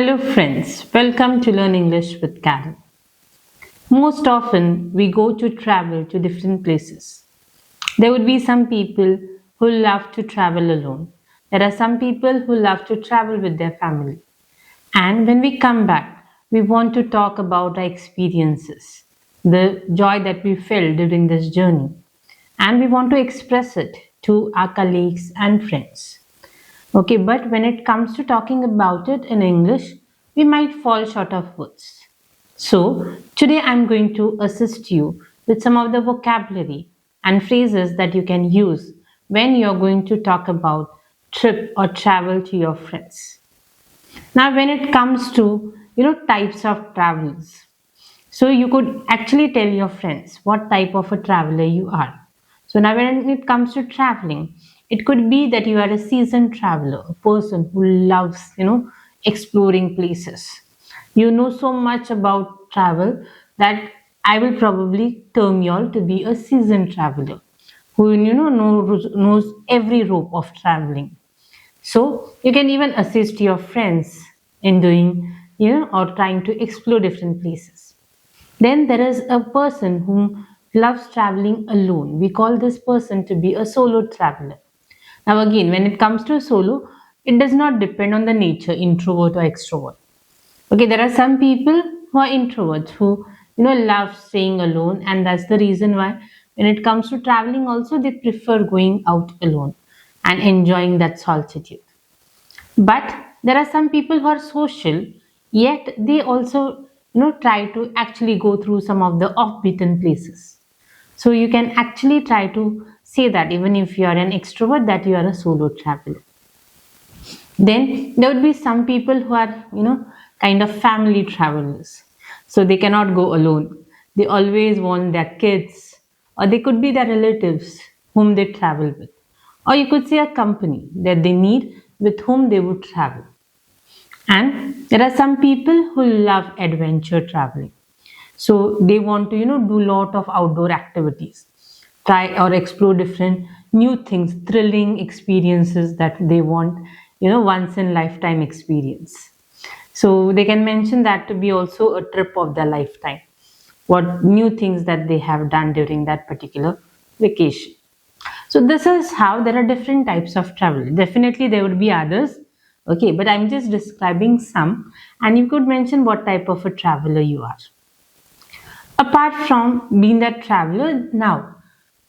Hello, friends. Welcome to Learn English with Karen. Most often, we go to travel to different places. There would be some people who love to travel alone. There are some people who love to travel with their family. And when we come back, we want to talk about our experiences, the joy that we felt during this journey, and we want to express it to our colleagues and friends. Okay, but when it comes to talking about it in English, we might fall short of words. So, today I'm going to assist you with some of the vocabulary and phrases that you can use when you're going to talk about trip or travel to your friends. Now, when it comes to types of travels, so you could actually tell your friends what type of a traveler you are. So now when it comes to traveling, it could be that you are a seasoned traveler, a person who loves, exploring places. You know so much about travel that I will probably term you all to be a seasoned traveler who knows every rope of traveling. So you can even assist your friends in doing, or trying to explore different places. Then there is a person who loves traveling alone. We call this person to be a solo traveler. Now, again, when it comes to solo, it does not depend on the nature, introvert or extrovert. Okay, there are some people who are introverts who love staying alone, and that's the reason why when it comes to traveling, also they prefer going out alone and enjoying that solitude. But there are some people who are social, yet they also try to actually go through some of the off-beaten places. So you can actually try to say that even if you are an extrovert, that you are a solo traveler. Then there would be some people who are kind of family travelers. So they cannot go alone. They always want their kids, or they could be their relatives whom they travel with. Or you could say a company that they need with whom they would travel. And there are some people who love adventure traveling. So they want to, do lot of outdoor activities, try or explore different new things, thrilling experiences that they want, once in lifetime experience. So they can mention that to be also a trip of their lifetime. What new things that they have done during that particular vacation. So this is how there are different types of travel. Definitely there would be others. Okay, but I'm just describing some, and you could mention what type of a traveler you are. Apart from being that traveler, now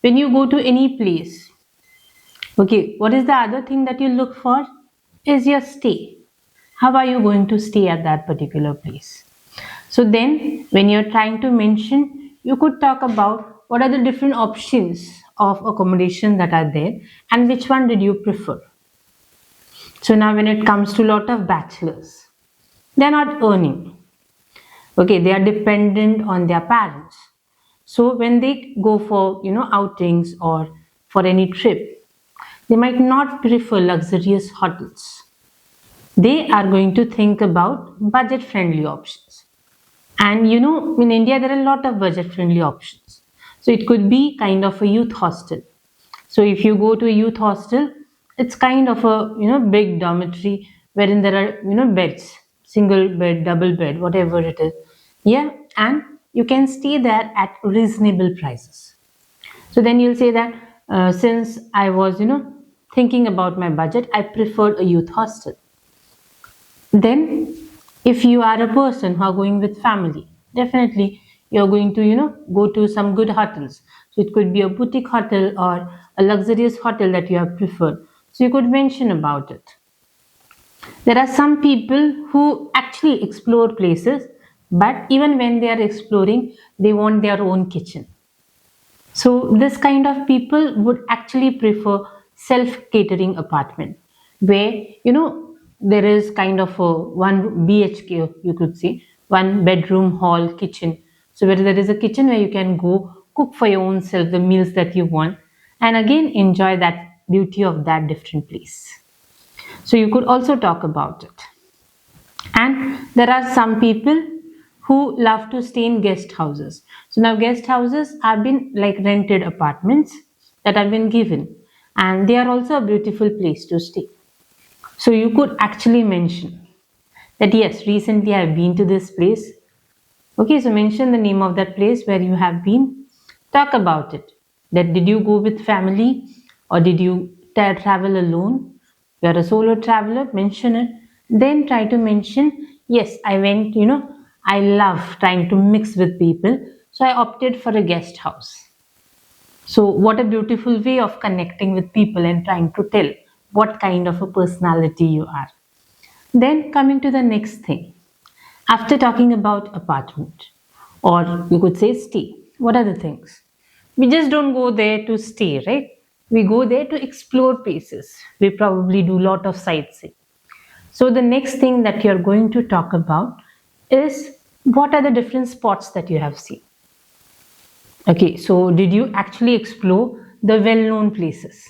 when you go to any place, okay, what is the other thing that you look for? Is your stay. How are you going to stay at that particular place? So then when you're trying to mention, you could talk about what are the different options of accommodation that are there and which one did you prefer. So now when it comes to a lot of bachelors, they're not earning. Okay, they are dependent on their parents. So when they go for outings or for any trip, they might not prefer luxurious hotels. They are going to think about budget friendly options. And in India there are a lot of budget friendly options. So it could be kind of a youth hostel. So if you go to a youth hostel, it's kind of a big dormitory wherein there are beds, single bed, double bed, whatever it is. Yeah, and you can stay there at reasonable prices. So then you'll say that since I was thinking about my budget, I preferred a youth hostel. Then if you are a person who are going with family, definitely you're going to go to some good hotels. So it could be a boutique hotel or a luxurious hotel that you have preferred. So you could mention about it. There are some people who actually explore places, but even when they are exploring, they want their own kitchen. So this kind of people would actually prefer self-catering apartment where there is kind of a one BHK, you could say, one bedroom, hall, kitchen. So where there is a kitchen where you can go cook for your own self the meals that you want and again enjoy that beauty of that different place. So you could also talk about it. And there are some people who love to stay in guest houses. So now guest houses have been like rented apartments that have been given, and they are also a beautiful place to stay. So you could actually mention that yes, recently I've been to this place. Okay, so mention the name of that place where you have been. Talk about it. That did you go with family or did you travel alone? You're a solo traveler, mention it. Then try to mention, yes, I went, I love trying to mix with people. So I opted for a guest house. So, what a beautiful way of connecting with people and trying to tell what kind of a personality you are. Then, coming to the next thing, after talking about apartment, or you could say stay, what are the things? We just don't go there to stay, right? We go there to explore places. We probably do a lot of sightseeing. So, the next thing that you're going to talk about is what are the different spots that you have seen? Okay, so did you actually explore the well known places?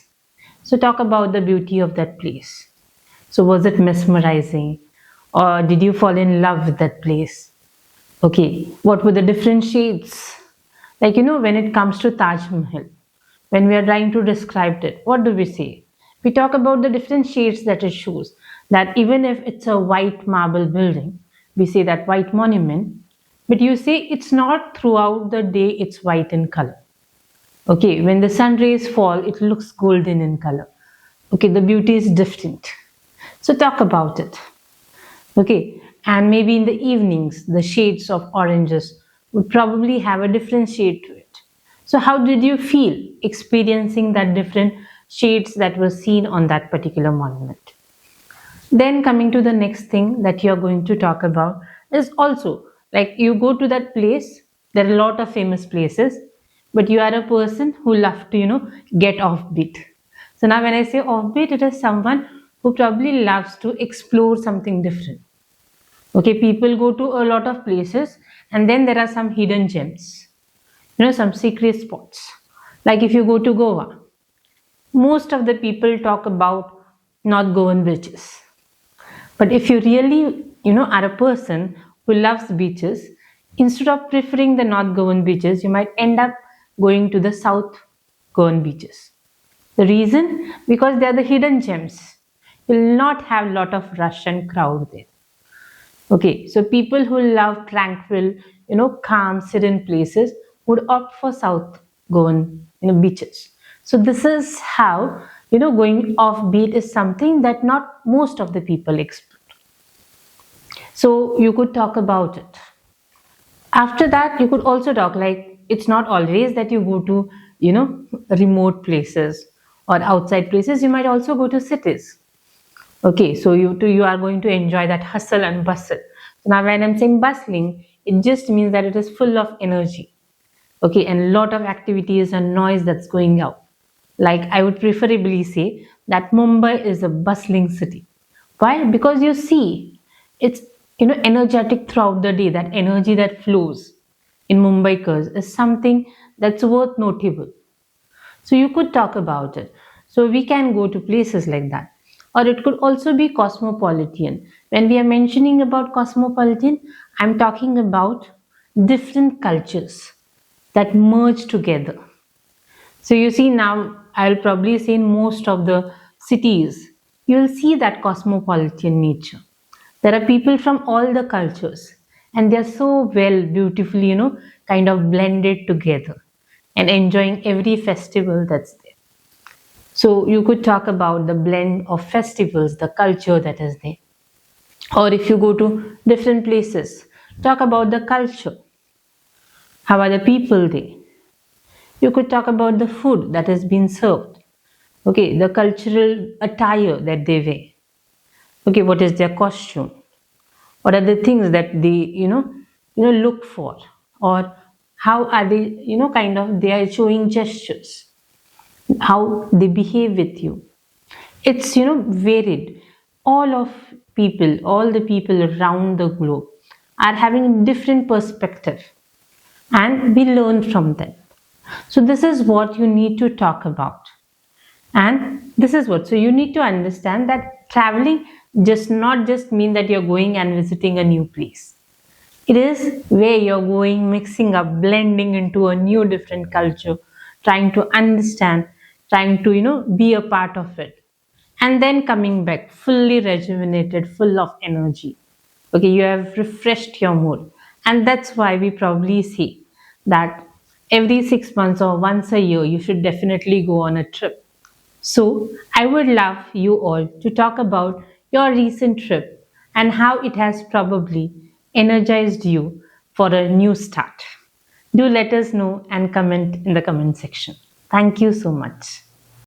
So, talk about the beauty of that place. So, was it mesmerizing? Or did you fall in love with that place? Okay, what were the different shades? Like, when it comes to Taj Mahal, when we are trying to describe it, what do we say? We talk about the different shades that it shows. That even if it's a white marble building, we say that white monument, but you say it's not throughout the day, it's white in color. Okay, when the sun rays fall, it looks golden in color. Okay, the beauty is different. So talk about it. Okay, and maybe in the evenings, the shades of oranges would probably have a different shade to it. So, how did you feel experiencing that different shades that were seen on that particular monument? Then, coming to the next thing that you're going to talk about is also like you go to that place, there are a lot of famous places, but you are a person who love to, get offbeat. So, now when I say offbeat, it is someone who probably loves to explore something different. Okay, people go to a lot of places and then there are some hidden gems, some secret spots. Like if you go to Goa, most of the people talk about North Goan beaches. But if you really, are a person who loves beaches, instead of preferring the North Goan beaches, you might end up going to the South Goan beaches. The reason? Because they are the hidden gems. You'll not have a lot of rush and crowd there. Okay, so people who love tranquil, calm, serene places would opt for South Goan, beaches. So this is how, going offbeat is something that not most of the people explore. So you could talk about it. After that, you could also talk like it's not always that you go to, remote places or outside places. You might also go to cities. Okay, so you are going to enjoy that hustle and bustle. So now when I'm saying bustling, it just means that it is full of energy. Okay, and a lot of activities and noise that's going out. Like I would preferably say that Mumbai is a bustling city. Why? Because you see, it's energetic throughout the day. That energy that flows in Mumbaikars is something that's worth notable. So you could talk about it. So we can go to places like that. Or it could also be cosmopolitan. When we are mentioning about cosmopolitan, I'm talking about different cultures that merge together. So you see now, I'll probably say in most of the cities, you'll see that cosmopolitan nature. There are people from all the cultures and they're so well, beautifully, kind of blended together and enjoying every festival that's there. So you could talk about the blend of festivals, the culture that is there. Or if you go to different places, talk about the culture. How are the people there? You could talk about the food that has been served. Okay, the cultural attire that they wear. Okay, what is their costume? What are the things that they, look for? Or how are they, kind of they are showing gestures, how they behave with you. It's varied. All the people around the globe are having different perspective and we learn from them. So this is what you need to talk about. And this is what, so you need to understand that traveling just not just mean that you're going and visiting a new place. It is where you're going, mixing up, blending into a new different culture, trying to understand, trying to, be a part of it. And then coming back fully rejuvenated, full of energy. Okay, you have refreshed your mood. And that's why we probably say that every 6 months or once a year, you should definitely go on a trip. So, I would love you all to talk about your recent trip and how it has probably energized you for a new start. Do let us know and comment in the comment section. Thank you so much.